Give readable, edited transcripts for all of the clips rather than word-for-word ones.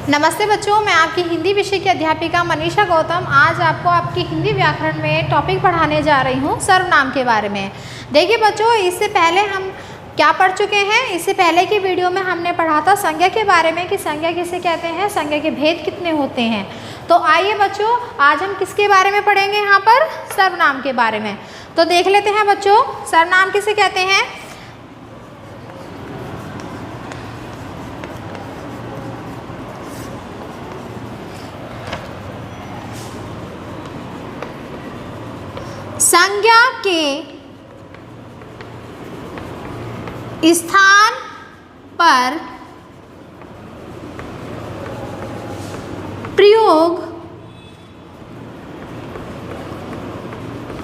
नमस्ते बच्चों, मैं आपकी हिंदी विषय की अध्यापिका मनीषा गौतम आज आपको आपकी हिंदी व्याकरण में टॉपिक पढ़ाने जा रही हूँ सर्वनाम के बारे में। देखिए बच्चों, इससे पहले हम क्या पढ़ चुके हैं। इससे पहले की वीडियो में हमने पढ़ा था संज्ञा के बारे में कि संज्ञा किसे कहते हैं, संज्ञा के भेद कितने होते हैं। तो आइए बच्चों, आज हम किसके बारे में पढ़ेंगे, यहाँ पर सर्वनाम के बारे में। तो देख लेते हैं बच्चों, सर्वनाम किसे कहते हैं। संज्ञा के स्थान पर प्रयोग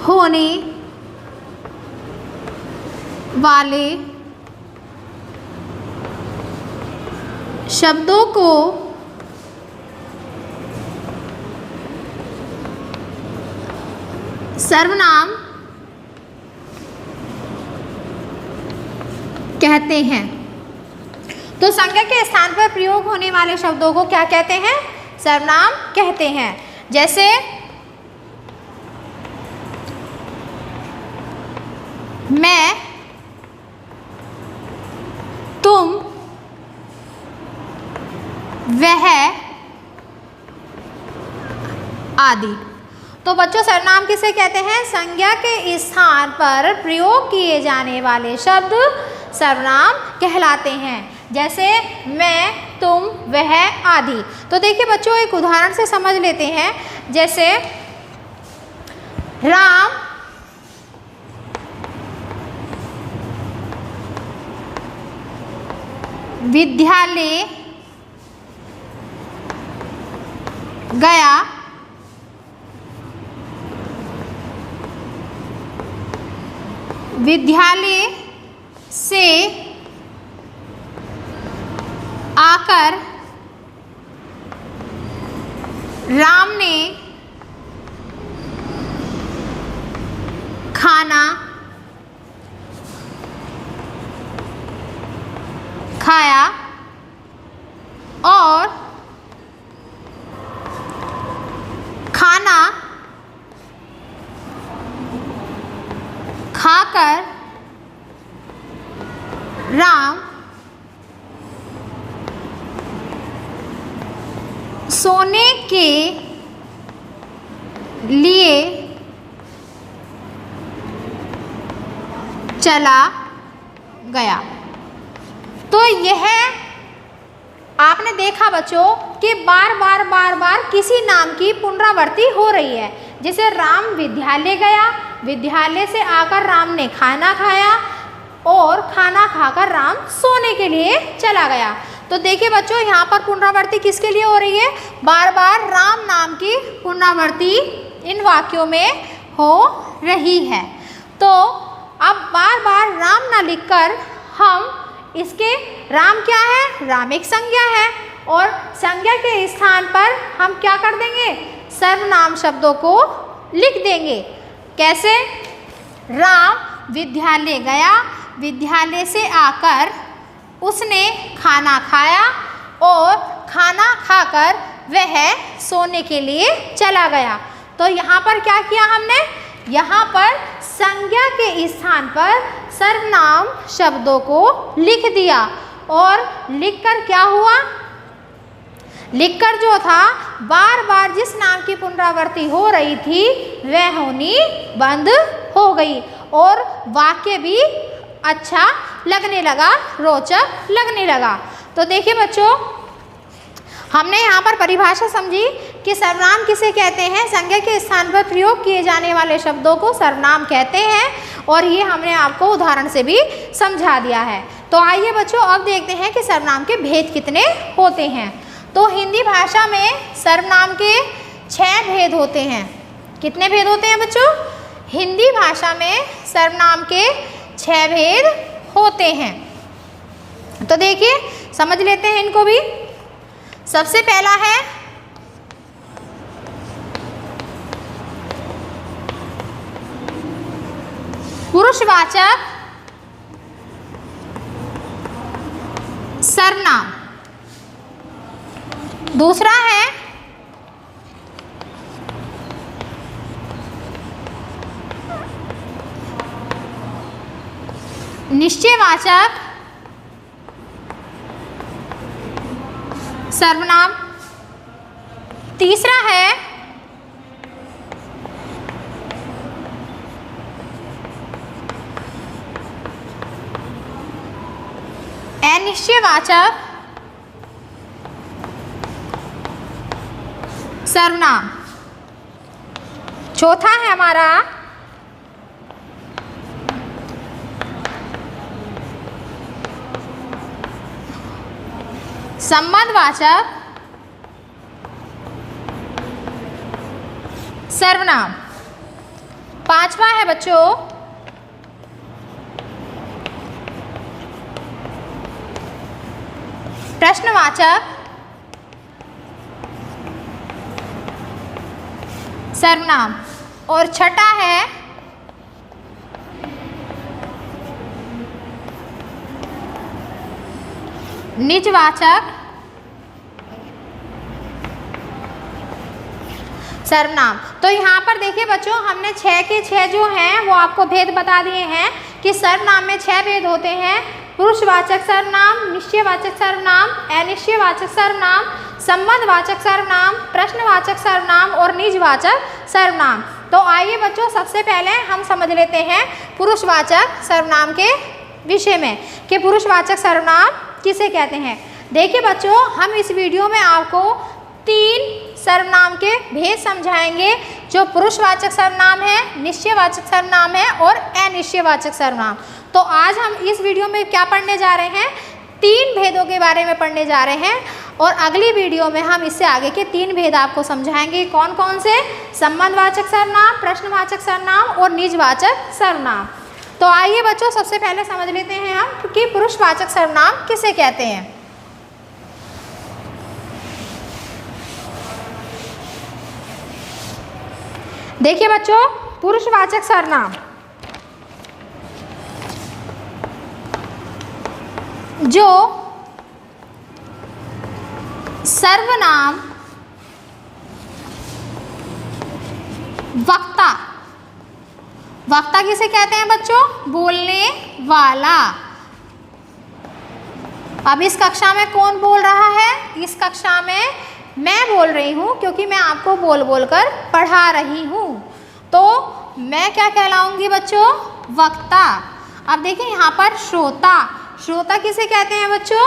होने वाले शब्दों को सर्वनाम कहते हैं। तो संज्ञा के स्थान पर प्रयोग होने वाले शब्दों को क्या कहते हैं, सर्वनाम कहते हैं। जैसे मैं, तुम, वह आदि। तो बच्चों, सर्वनाम किसे कहते हैं, संज्ञा के स्थान पर प्रयोग किए जाने वाले शब्द सर्वनाम कहलाते हैं। जैसे मैं, तुम, वह आदि। तो देखिए बच्चों, एक उदाहरण से समझ लेते हैं। जैसे राम विद्यालय गया, विद्यालय से आकर राम ने खाना खाया और खाना खाकर राम सोने के लिए चला गया। तो यह आपने देखा बच्चों कि बार बार किसी नाम की पुनरावृत्ति हो रही है। जैसे राम विद्यालय गया, विद्यालय से आकर राम ने खाना खाया और खाना खाकर राम सोने के लिए चला गया। तो देखिए बच्चों, यहाँ पर पुनरावृत्ति किसके लिए हो रही है, बार बार राम नाम की पुनरावृत्ति इन वाक्यों में हो रही है। तो अब बार बार राम ना लिखकर हम इसके, राम क्या है, राम एक संज्ञा है और संज्ञा के स्थान पर हम क्या कर देंगे, सर्वनाम शब्दों को लिख देंगे। कैसे, राम विद्यालय गया, विद्यालय से आकर उसने खाना खाया और खाना खाकर वह सोने के लिए चला गया। तो यहाँ पर क्या किया हमने, यहाँ पर संज्ञा के स्थान पर सर्वनाम शब्दों को लिख दिया और लिखकर क्या हुआ, लिखकर जो था बार बार जिस नाम की पुनरावृत्ति हो रही थी वह होनी बंद हो गई और वाक्य भी अच्छा लगने लगा, रोचक लगने लगा। तो देखिए बच्चों, हमने यहाँ पर परिभाषा समझी कि सर्वनाम किसे कहते हैं, संज्ञा के स्थान पर प्रयोग किए जाने वाले शब्दों को सर्वनाम कहते हैं और ये हमने आपको उदाहरण से भी समझा दिया है। तो आइए बच्चों, अब देखते हैं कि सर्वनाम के भेद कितने होते हैं। तो हिंदी भाषा में सर्वनाम के 6 भेद होते हैं। कितने भेद होते हैं बच्चों, हिंदी भाषा में सर्वनाम के 6 भेद होते हैं। तो देखिए समझ लेते हैं इनको भी। सबसे पहला है पुरुषवाचक सर्वनाम। दूसरा है निश्चयवाचक सर्वनाम। तीसरा है अनिश्चयवाचक सर्वनाम। चौथा है हमारा संबंधवाचक सर्वनाम। पांचवा है बच्चों प्रश्नवाचक सर्वनाम। और छठा है निजवाचक सर्वनाम। तो यहाँ पर देखिए बच्चों, हमने 6 के 6 जो हैं वो आपको भेद बता दिए हैं कि सर्वनाम में 6 भेद होते हैं। पुरुषवाचक सर्वनाम, निश्चयवाचक सर्वनाम, अनिश्चयवाचक सर्वनाम, संबंधवाचक सर्वनाम, प्रश्नवाचक सर्वनाम और निजवाचक सर्वनाम। तो आइए बच्चों, सबसे पहले हम समझ लेते हैं पुरुषवाचक सर्वनाम के विषय में कि पुरुषवाचक सर्वनाम किसे कहते हैं। देखिए बच्चों, हम इस वीडियो में आपको 3 सर्वनाम के भेद समझाएंगे, जो पुरुषवाचक सर्वनाम है, निश्चयवाचक सर्वनाम है और अनिश्चयवाचक सर्वनाम। तो आज हम इस वीडियो में क्या पढ़ने जा रहे हैं, 3 भेदों के बारे में पढ़ने जा रहे हैं। और अगली वीडियो में हम इससे आगे के 3 भेद आपको समझाएंगे। कौन कौन से? संबंधवाचक सर्वनाम, प्रश्नवाचक सर्वनाम और निजवाचक सर्वनाम। तो आइए बच्चों, सबसे पहले समझ लेते हैं हम कि पुरुषवाचक सर्वनाम किसे कहते हैं। देखिए बच्चों, पुरुषवाचक सर्वनाम जो सर्वनाम वक्ता, वक्ता किसे कहते हैं बच्चों? बोलने वाला। अब इस कक्षा में कौन बोल रहा है? इस कक्षा में मैं बोल रही हूँ, क्योंकि मैं आपको बोल बोल कर पढ़ा रही हूँ। तो मैं क्या कहलाऊंगी बच्चों? वक्ता। अब देखिए यहाँ पर श्रोता, श्रोता किसे कहते हैं बच्चों?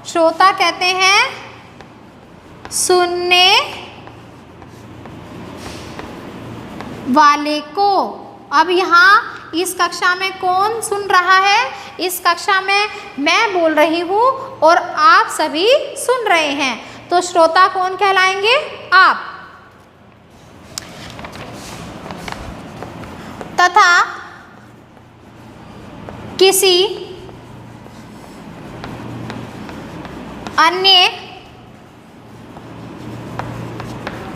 श्रोता कहते हैं सुनने वाले को। अब यहाँ इस कक्षा में कौन सुन रहा है? इस कक्षा में मैं बोल रही हूँ और आप सभी सुन रहे हैं, तो श्रोता कौन कहलाएंगे? आप। तथा किसी अन्य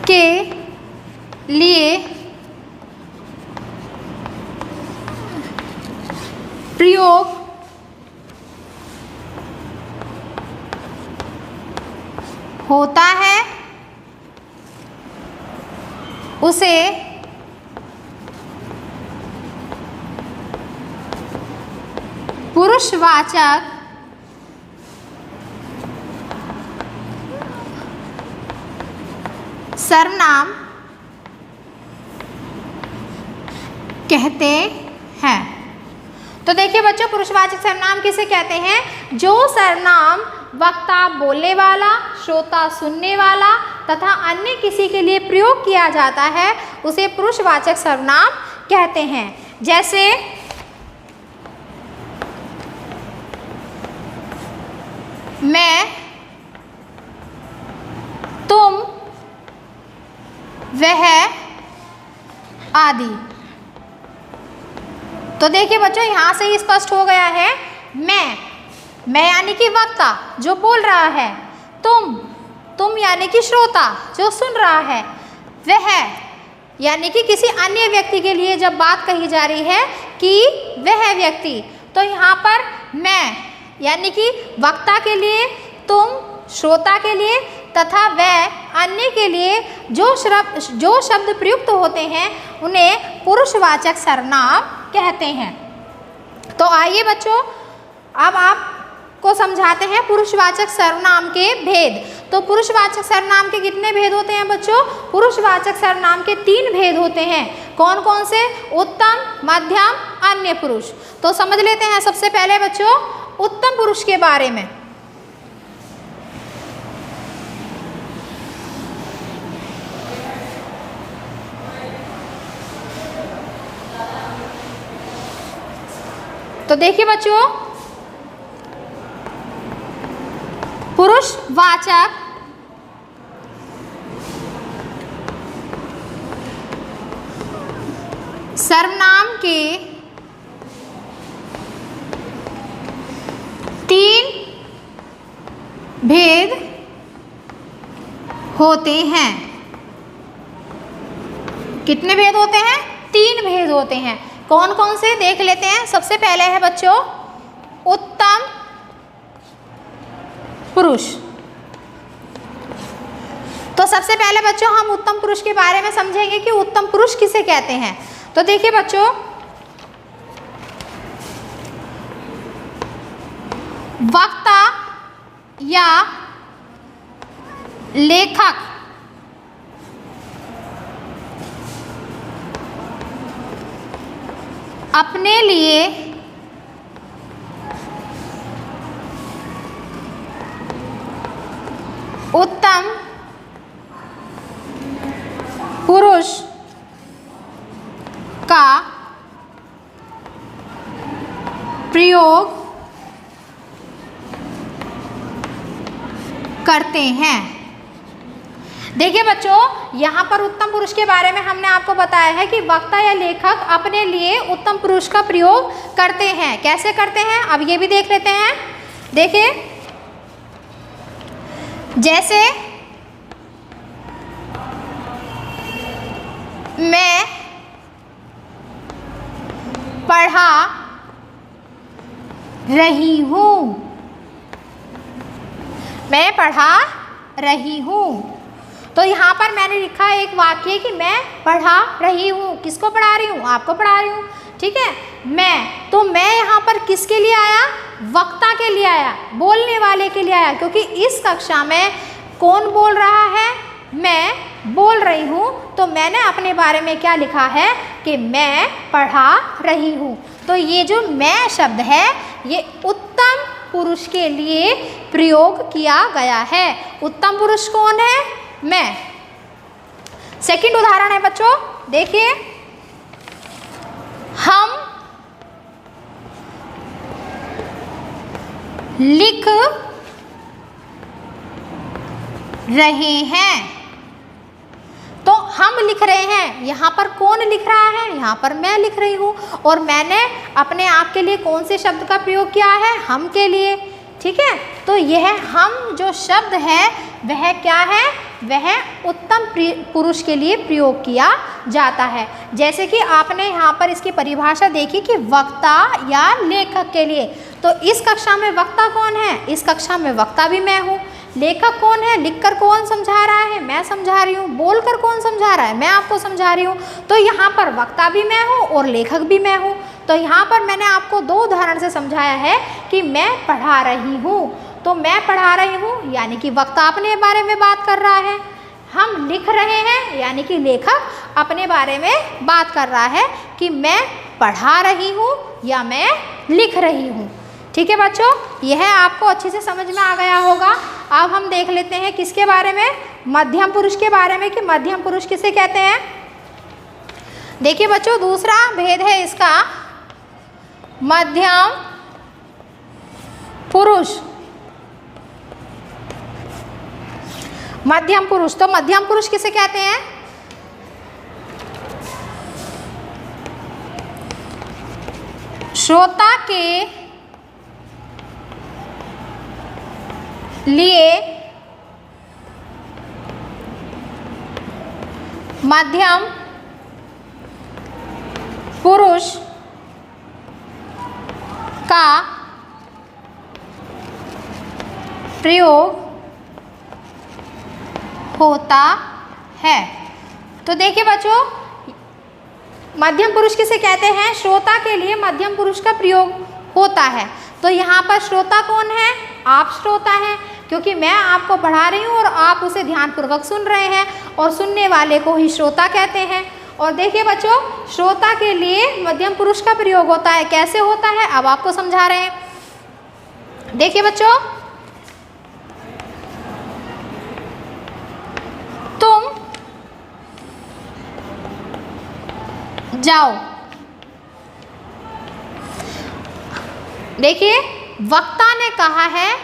के लिए प्रयोग होता है उसे पुरुषवाचक सर्वनाम कहते हैं। तो देखिए बच्चों, पुरुषवाचक सर्वनाम किसे कहते हैं? जो सर्वनाम वक्ता बोलने वाला, श्रोता सुनने वाला तथा अन्य किसी के लिए प्रयोग किया जाता है, उसे पुरुषवाचक सर्वनाम कहते हैं। जैसे मैं, तुम, वह आदि। तो देखिए बच्चों, यहाँ से ही स्पष्ट हो गया है। मैं यानी कि वक्ता जो बोल रहा है, तुम यानी कि श्रोता जो सुन रहा है, वह यानी कि किसी अन्य व्यक्ति के लिए जब बात कही जा रही है कि वह व्यक्ति, तो यहाँ पर मैं यानी कि वक्ता के लिए, तुम श्रोता के लिए, तथा वह अन्य के लिए जो शब्द प्रयुक्त होते हैं उन्हें पुरुषवाचक सर्वनाम कहते हैं। तो आइए बच्चों, अब आपको समझाते हैं पुरुषवाचक सर्वनाम के भेद। तो पुरुषवाचक सर्वनाम के कितने भेद होते हैं बच्चों? पुरुषवाचक सर्वनाम के 3 भेद होते हैं। कौन कौन से? उत्तम, मध्यम, अन्य पुरुष। तो समझ लेते हैं सबसे पहले बच्चों उत्तम पुरुष के बारे में। तो देखिए बच्चों, पुरुषवाचक सर्वनाम के 3 भेद होते हैं। कितने भेद होते हैं? 3 भेद होते हैं। कौन कौन से देख लेते हैं। सबसे पहले है बच्चों उत्तम पुरुष। तो सबसे पहले बच्चों हम उत्तम पुरुष के बारे में समझेंगे कि उत्तम पुरुष किसे कहते हैं। तो देखिए बच्चों, वक्ता या लेखक अपने लिए उत्तम पुरुष का प्रयोग करते हैं। देखिए बच्चों, यहाँ पर उत्तम पुरुष के बारे में हमने आपको बताया है कि वक्ता या लेखक अपने लिए उत्तम पुरुष का प्रयोग करते हैं। कैसे करते हैं अब ये भी देख लेते हैं। देखिए, जैसे मैं पढ़ा रही हूँ, मैं पढ़ा रही हूँ। तो यहाँ पर मैंने लिखा है एक वाक्य कि मैं पढ़ा रही हूँ। किसको पढ़ा रही हूँ? आपको पढ़ा रही हूँ, ठीक है। तो मैं यहाँ पर किसके लिए आया? वक्ता के लिए आया, बोलने वाले के लिए आया, क्योंकि इस कक्षा में कौन बोल रहा है? मैं बोल रही हूँ। तो मैंने अपने बारे में क्या लिखा है कि मैं पढ़ा रही हूँ। तो ये जो मैं शब्द है ये उत्तम पुरुष के लिए प्रयोग किया गया है। उत्तम पुरुष कौन है? मैं। सेकंड उदाहरण है बच्चों, देखिए, हम लिख रहे हैं। तो हम लिख रहे हैं, यहाँ पर कौन लिख रहा है? यहाँ पर मैं लिख रही हूँ। और मैंने अपने आप के लिए कौन से शब्द का प्रयोग किया है? हम के लिए, ठीक है। तो यह हम जो शब्द है वह क्या है? वह उत्तम पुरुष के लिए प्रयोग किया जाता है। जैसे कि आपने यहाँ पर इसकी परिभाषा देखी कि वक्ता या लेखक के लिए। तो इस कक्षा में वक्ता कौन है? इस कक्षा में वक्ता भी मैं हूँ। लेखक कौन है? लिखकर कौन समझा रहा है? मैं समझा रही हूँ। बोलकर कौन समझा रहा है? मैं आपको समझा रही हूँ। तो यहाँ पर वक्ता भी मैं हूँ और लेखक भी मैं हूँ। तो यहाँ पर मैंने आपको 2 उदाहरण से समझाया है कि मैं पढ़ा रही हूँ। तो मैं पढ़ा रही हूँ यानी कि वक्ता अपने बारे में बात कर रहा है। हम लिख रहे हैं यानी कि लेखक अपने बारे में बात कर रहा है कि मैं पढ़ा रही हूँ या मैं लिख रही हूँ। ठीक है बच्चों, यह आपको अच्छे से समझ में आ गया होगा। अब हम देख लेते हैं किसके बारे में? मध्यम पुरुष के बारे में कि मध्यम पुरुष किसे कहते हैं। देखिए बच्चों, दूसरा भेद है इसका मध्यम पुरुष। मध्यम पुरुष, तो मध्यम पुरुष किसे कहते हैं? श्रोता के लिए मध्यम पुरुष का प्रयोग होता है। तो देखिए बच्चों, मध्यम पुरुष किसे कहते हैं? श्रोता के लिए मध्यम पुरुष का प्रयोग होता है। तो यहाँ पर श्रोता कौन है? आप श्रोता हैं, क्योंकि मैं आपको पढ़ा रही हूँ और आप उसे ध्यानपूर्वक सुन रहे हैं, और सुनने वाले को ही श्रोता कहते हैं। और देखिए बच्चों, श्रोता के लिए मध्यम पुरुष का प्रयोग होता है। कैसे होता है अब आपको समझा रहे हैं। देखिए बच्चों, तुम जाओ। देखिए, वक्ता ने कहा है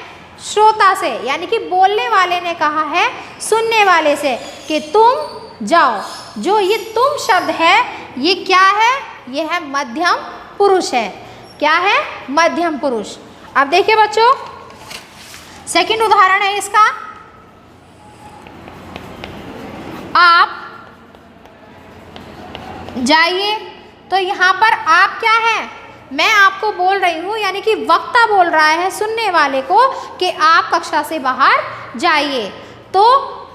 श्रोता से, यानी कि बोलने वाले ने कहा है सुनने वाले से कि तुम जाओ। जो ये तुम शब्द है ये क्या है? ये है मध्यम पुरुष है। क्या है? मध्यम पुरुष। अब देखिए बच्चों, सेकंड उदाहरण है इसका। आप जाइए। तो यहाँ पर आप क्या है? मैं आपको बोल रही हूँ, यानी कि वक्ता बोल रहा है सुनने वाले को कि आप कक्षा से बाहर जाइए। तो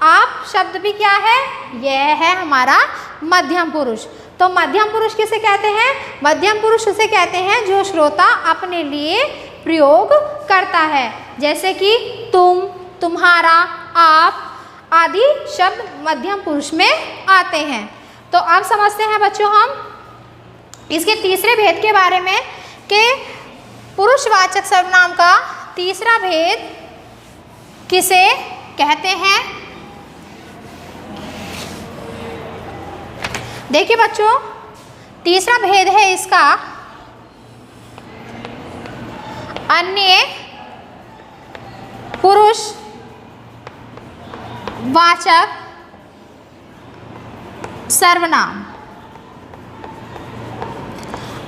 आप शब्द भी क्या है? यह है हमारा मध्यम पुरुष। तो मध्यम पुरुष किसे कहते हैं? मध्यम पुरुष उसे कहते हैं जो श्रोता अपने लिए प्रयोग करता है, जैसे कि तुम, तुम्हारा, आप आदि शब्द मध्यम पुरुष में आते हैं। तो अब समझते हैं बच्चों हम इसके तीसरे भेद के बारे में कि पुरुषवाचक सर्वनाम का तीसरा भेद किसे कहते हैं। देखिए बच्चों, तीसरा भेद है इसका अन्य पुरुष वाचक सर्वनाम।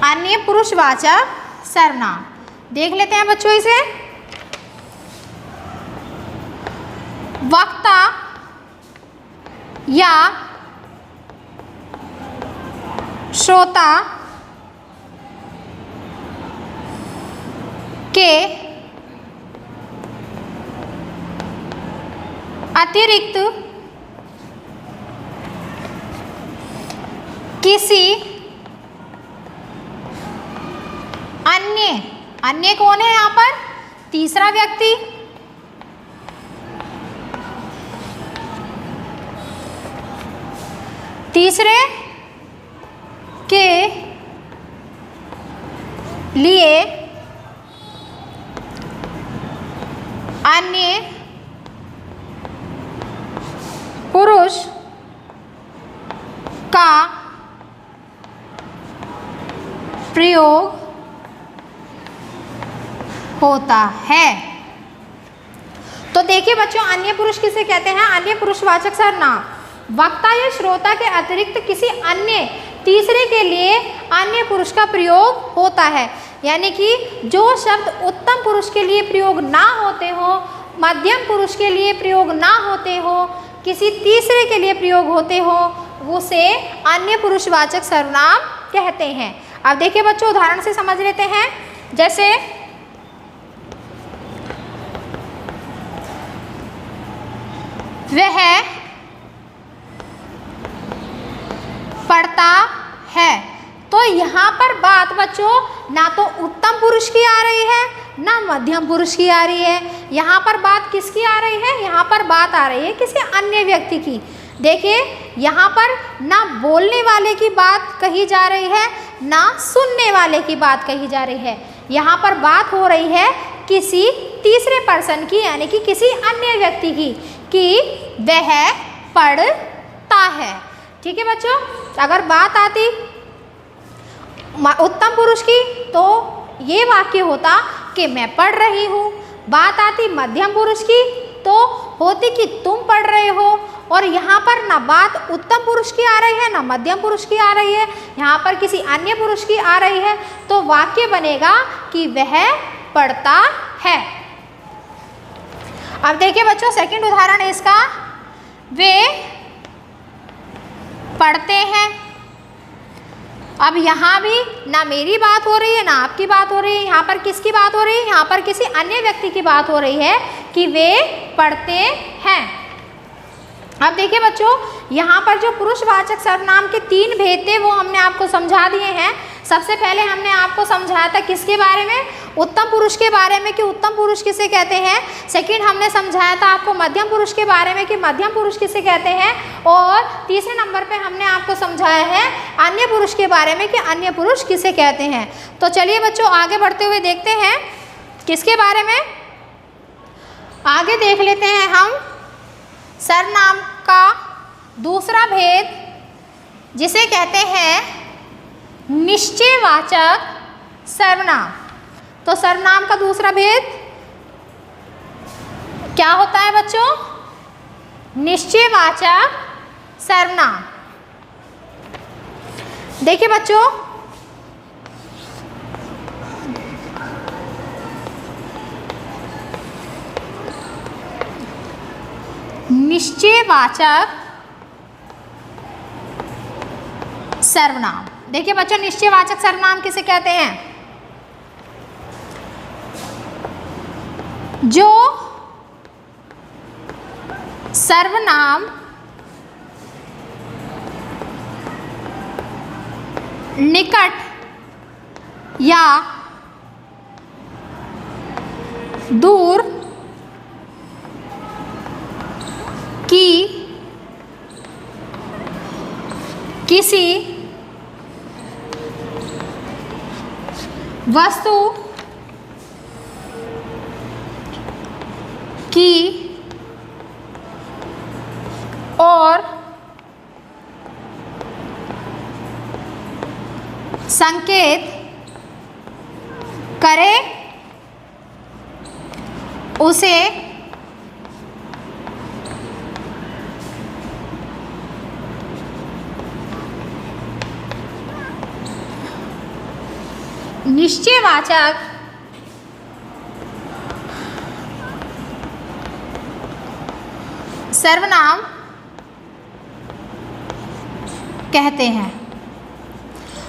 अन्य पुरुषवाचक सर्वनाम देख लेते हैं बच्चों इसे। वक्ता या श्रोता के अतिरिक्त किसी अन्य कौन है यहाँ पर? तीसरा व्यक्ति। तीसरे के लिए अन्य पुरुष का प्रयोग होता है। तो देखिए बच्चों, अन्य पुरुष किसे कहते हैं? अन्य पुरुषवाचक सर्वनाम वक्ता या श्रोता के अतिरिक्त किसी अन्य तीसरे के लिए अन्य पुरुष का प्रयोग होता है। यानी कि जो शब्द उत्तम पुरुष के लिए प्रयोग ना होते हो, मध्यम पुरुष के लिए प्रयोग ना होते हो, किसी तीसरे के लिए प्रयोग होते हो, उसे अन्य पुरुषवाचक सर्वनाम कहते हैं। अब देखिए बच्चों, उदाहरण से समझ लेते हैं। जैसे वह पढ़ता है। तो यहाँ पर बात बच्चों ना तो उत्तम पुरुष की आ रही है ना मध्यम पुरुष की आ रही है। यहाँ पर बात किसकी आ रही है? यहाँ पर बात आ रही है किसी अन्य व्यक्ति की। देखिए, यहाँ पर ना बोलने वाले की बात कही जा रही है ना सुनने वाले की बात कही जा रही है। यहाँ पर बात हो रही है किसी तीसरे पर्सन की, यानी कि किसी अन्य व्यक्ति की, कि वह पढ़ता है। ठीक है बच्चों, अगर बात आती उत्तम पुरुष की तो ये वाक्य होता कि मैं पढ़ रही हूँ। बात आती मध्यम पुरुष की तो होती कि तुम पढ़ रहे हो। और यहाँ पर ना बात उत्तम पुरुष की आ रही है ना मध्यम पुरुष की आ रही है, यहाँ पर किसी अन्य पुरुष की आ रही है। तो वाक्य बनेगा कि वह पढ़ता है। अब देखिए बच्चों, सेकंड उदाहरण है इसका। वे पढ़ते हैं। अब यहाँ भी ना मेरी बात हो रही है ना आपकी बात हो रही है। यहाँ पर किसकी बात हो रही है? यहाँ पर किसी अन्य व्यक्ति की बात हो रही है कि वे पढ़ते हैं। अब देखिए बच्चों, यहाँ पर जो पुरुषवाचक सर्वनाम के 3 भेद थे वो हमने आपको समझा दिए हैं। सबसे पहले हमने आपको समझाया था किसके बारे में, उत्तम पुरुष के बारे में कि उत्तम पुरुष किसे कहते हैं। सेकंड हमने समझाया था आपको मध्यम पुरुष के बारे में कि मध्यम पुरुष किसे कहते हैं। और तीसरे नंबर पे हमने आपको समझाया है अन्य पुरुष के बारे में कि अन्य पुरुष किसे कहते हैं। तो चलिए बच्चों आगे बढ़ते हुए देखते हैं किसके बारे में, आगे देख लेते हैं हम सर्वनाम का दूसरा भेद जिसे कहते हैं निश्चयवाचक सर्वनाम। तो सर्वनाम का दूसरा भेद क्या होता है बच्चों, निश्चयवाचक सर्वनाम। देखिए बच्चों, निश्चयवाचक सर्वनाम। देखिए बच्चों, निश्चयवाचक सर्वनाम किसे कहते हैं, जो सर्वनाम निकट या दूर की किसी वस्तु की ओर संकेत करे उसे निश्चयवाचक सर्वनाम कहते हैं।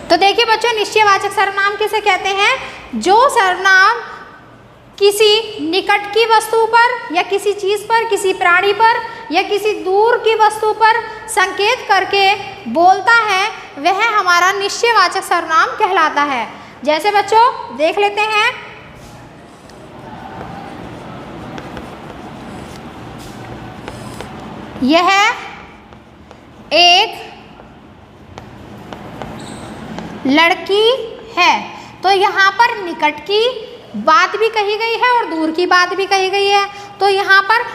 तो देखिए बच्चों, निश्चयवाचक सर्वनाम किसे कहते हैं, जो सर्वनाम किसी निकट की वस्तु पर या किसी चीज पर, किसी प्राणी पर या किसी दूर की वस्तु पर संकेत करके बोलता है वह हमारा निश्चयवाचक सर्वनाम कहलाता है। जैसे बच्चों देख लेते हैं, यह एक लड़की है। तो यहाँ पर निकट की बात भी कही गई है और दूर की बात भी कही गई है। तो यहाँ पर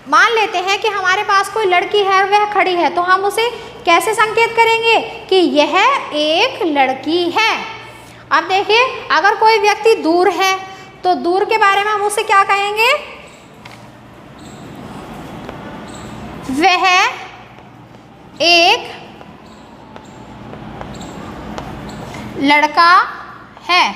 मान लेते हैं कि हमारे पास कोई लड़की है, वह खड़ी है, तो हम उसे कैसे संकेत करेंगे कि यह एक लड़की है। अब देखिए, अगर कोई व्यक्ति दूर है तो दूर के बारे में हम उसे क्या कहेंगे, वह एक लड़का है।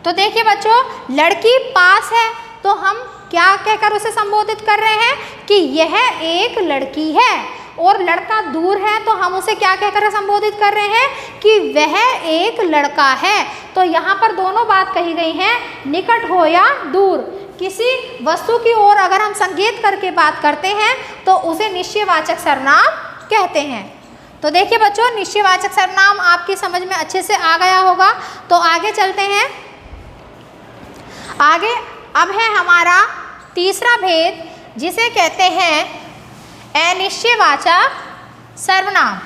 तो देखिए बच्चों, लड़की पास है तो हम क्या कहकर उसे संबोधित कर रहे हैं कि यह एक लड़की है। और लड़का दूर है तो हम उसे क्या कहकर संबोधित कर रहे हैं कि वह एक लड़का है। तो यहाँ पर दोनों बात कही गई हैं, निकट हो या दूर, किसी वस्तु की ओर अगर हम संकेत करके बात करते हैं तो उसे निश्चयवाचक सर्वनाम कहते हैं। तो देखिए बच्चों, निश्चयवाचक सर्वनाम आपकी समझ में अच्छे से आ गया होगा। तो आगे चलते हैं, आगे अब है हमारा तीसरा भेद जिसे कहते हैं अनिश्चयवाचक सर्वनाम।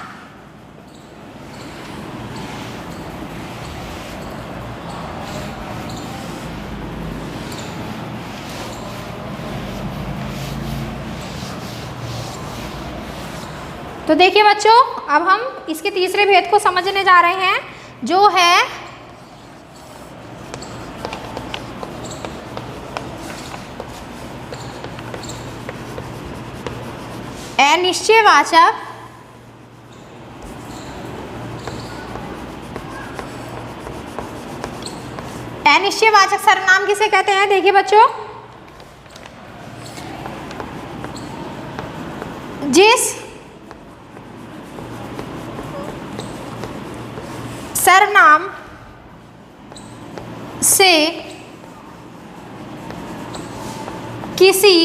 तो देखिए बच्चों, अब हम इसके तीसरे भेद को समझने जा रहे हैं, जो है अनिश्चयवाचक अनिश्चयवाचक सर्वनाम किसे कहते हैं। देखिए बच्चों, जिस सर्वनाम से किसी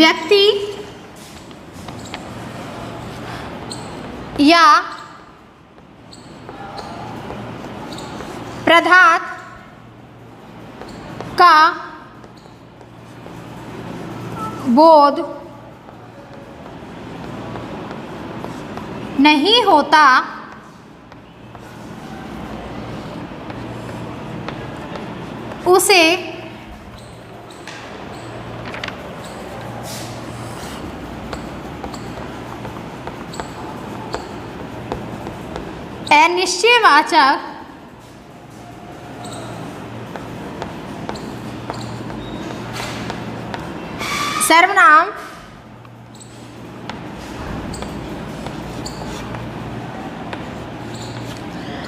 व्यक्ति या पदार्थ का बोध नहीं होता, उसे अनिश्चयवाचक सर्वनाम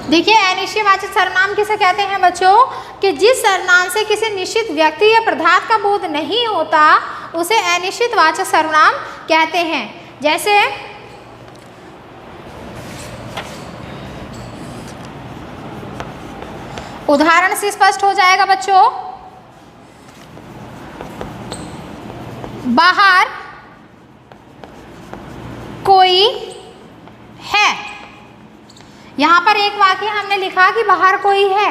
देखिए, अनिश्चयवाचक सर्वनाम किसे कहते हैं बच्चों कि जिस सर्वनाम से किसी निश्चित व्यक्ति या पदार्थ का बोध नहीं होता उसे अनिश्चितवाचक सर्वनाम कहते हैं। जैसे उदाहरण से स्पष्ट हो जाएगा बच्चों, बाहर कोई है। यहाँ पर एक वाक्य हमने लिखा कि बाहर कोई है।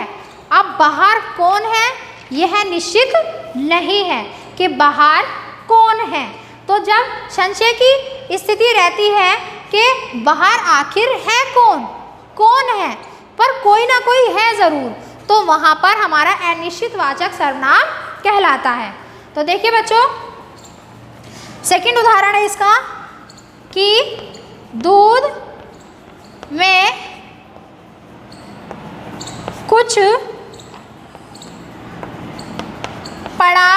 अब बाहर कौन है यह निश्चित नहीं है कि बाहर कौन है। तो जब संशय की स्थिति रहती है कि बाहर आखिर है कौन, कौन है, पर कोई ना कोई है ज़रूर, तो वहाँ पर हमारा अनिश्चितवाचक सर्वनाम कहलाता है। तो देखिए बच्चों, सेकंड उदाहरण है इसका कि दूध में कुछ पड़ा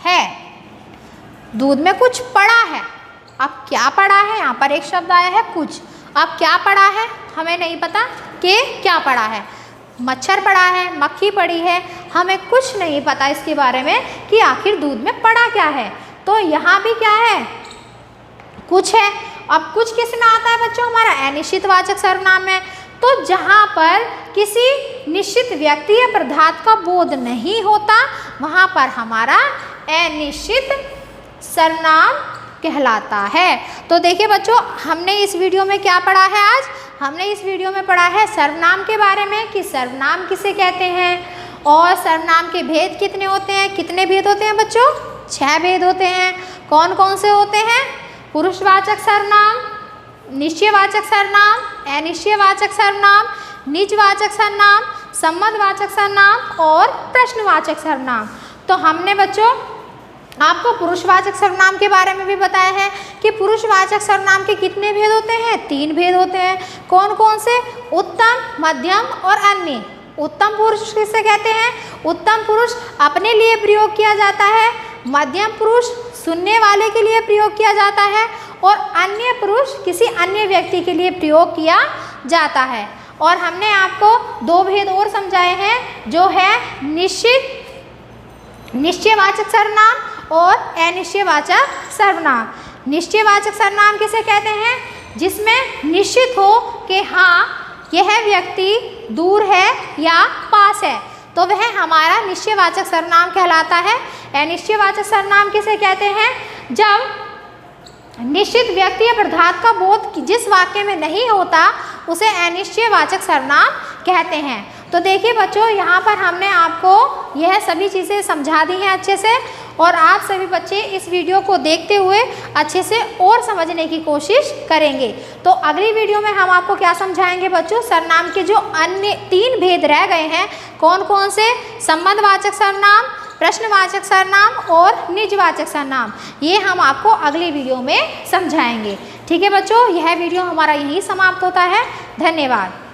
है। दूध में कुछ पड़ा है। अब क्या पड़ा है, यहाँ पर एक शब्द आया है कुछ। अब क्या पड़ा है हमें नहीं पता कि क्या पड़ा है। मच्छर पड़ा है, मक्खी पड़ी है, हमें कुछ नहीं पता इसके बारे में कि आखिर दूध में पड़ा क्या है। तो यहाँ भी क्या है, कुछ है। अब कुछ किस में आता है बच्चों, हमारा अनिश्चितवाचक सर्वनाम है। तो जहाँ पर किसी निश्चित व्यक्ति या पदार्थ का बोध नहीं होता वहाँ पर हमारा अनिश्चित सर्वनाम कहलाता है। तो देखिए बच्चों, हमने इस वीडियो में क्या पढ़ा है आज, हमने इस वीडियो में पढ़ा है सर्वनाम के बारे में कि सर्वनाम किसे कहते हैं और सर्वनाम के भेद कितने होते हैं। कितने भेद होते हैं बच्चों, 6 भेद होते हैं। कौन कौन से होते हैं, पुरुषवाचक सर्वनाम, निश्चयवाचक सर्वनाम, अनिश्चयवाचक सर्वनाम, निजवाचक सर्वनाम, संबंधवाचक सर्वनाम और प्रश्नवाचक सर्वनाम। तो हमने बच्चों आपको पुरुषवाचक सर्वनाम के बारे में भी बताया है कि पुरुषवाचक सर्वनाम के कितने भेद होते हैं, 3 भेद होते हैं। कौन कौन से, उत्तम, मध्यम और अन्य। उत्तम पुरुष किसे कहते हैं, उत्तम पुरुष अपने लिए प्रयोग किया जाता है, मध्यम पुरुष सुनने वाले के लिए प्रयोग किया जाता है और अन्य पुरुष किसी अन्य व्यक्ति के लिए प्रयोग किया जाता है। और हमने आपको 2 भेद और समझाए हैं जो है निश्चयवाचक सर्वनाम और अनिश्चयवाचक सर्वनाम। निश्चयवाचक सर्वनाम किसे कहते हैं, जिसमें निश्चित हो कि हाँ यह व्यक्ति दूर है या पास है, तो वह हमारा निश्चयवाचक सर्वनाम कहलाता है। अनिश्चयवाचक सर्वनाम किसे कहते हैं, जब निश्चित व्यक्ति या पदार्थ का बोध जिस वाक्य में नहीं होता उसे अनिश्चयवाचक सर्वनाम कहते हैं। तो देखिए बच्चों, यहाँ पर हमने आपको यह सभी चीज़ें समझा दी हैं अच्छे से, और आप सभी बच्चे इस वीडियो को देखते हुए अच्छे से और समझने की कोशिश करेंगे। तो अगली वीडियो में हम आपको क्या समझाएंगे बच्चों, सर्वनाम के जो अन्य 3 भेद रह गए हैं, कौन कौन से, संबंधवाचक सर्वनाम, प्रश्नवाचक सर्वनाम और निजवाचक सर्वनाम, ये हम आपको अगली वीडियो में समझाएंगे। ठीक है बच्चों, यह वीडियो हमारा यहीं समाप्त होता है। धन्यवाद।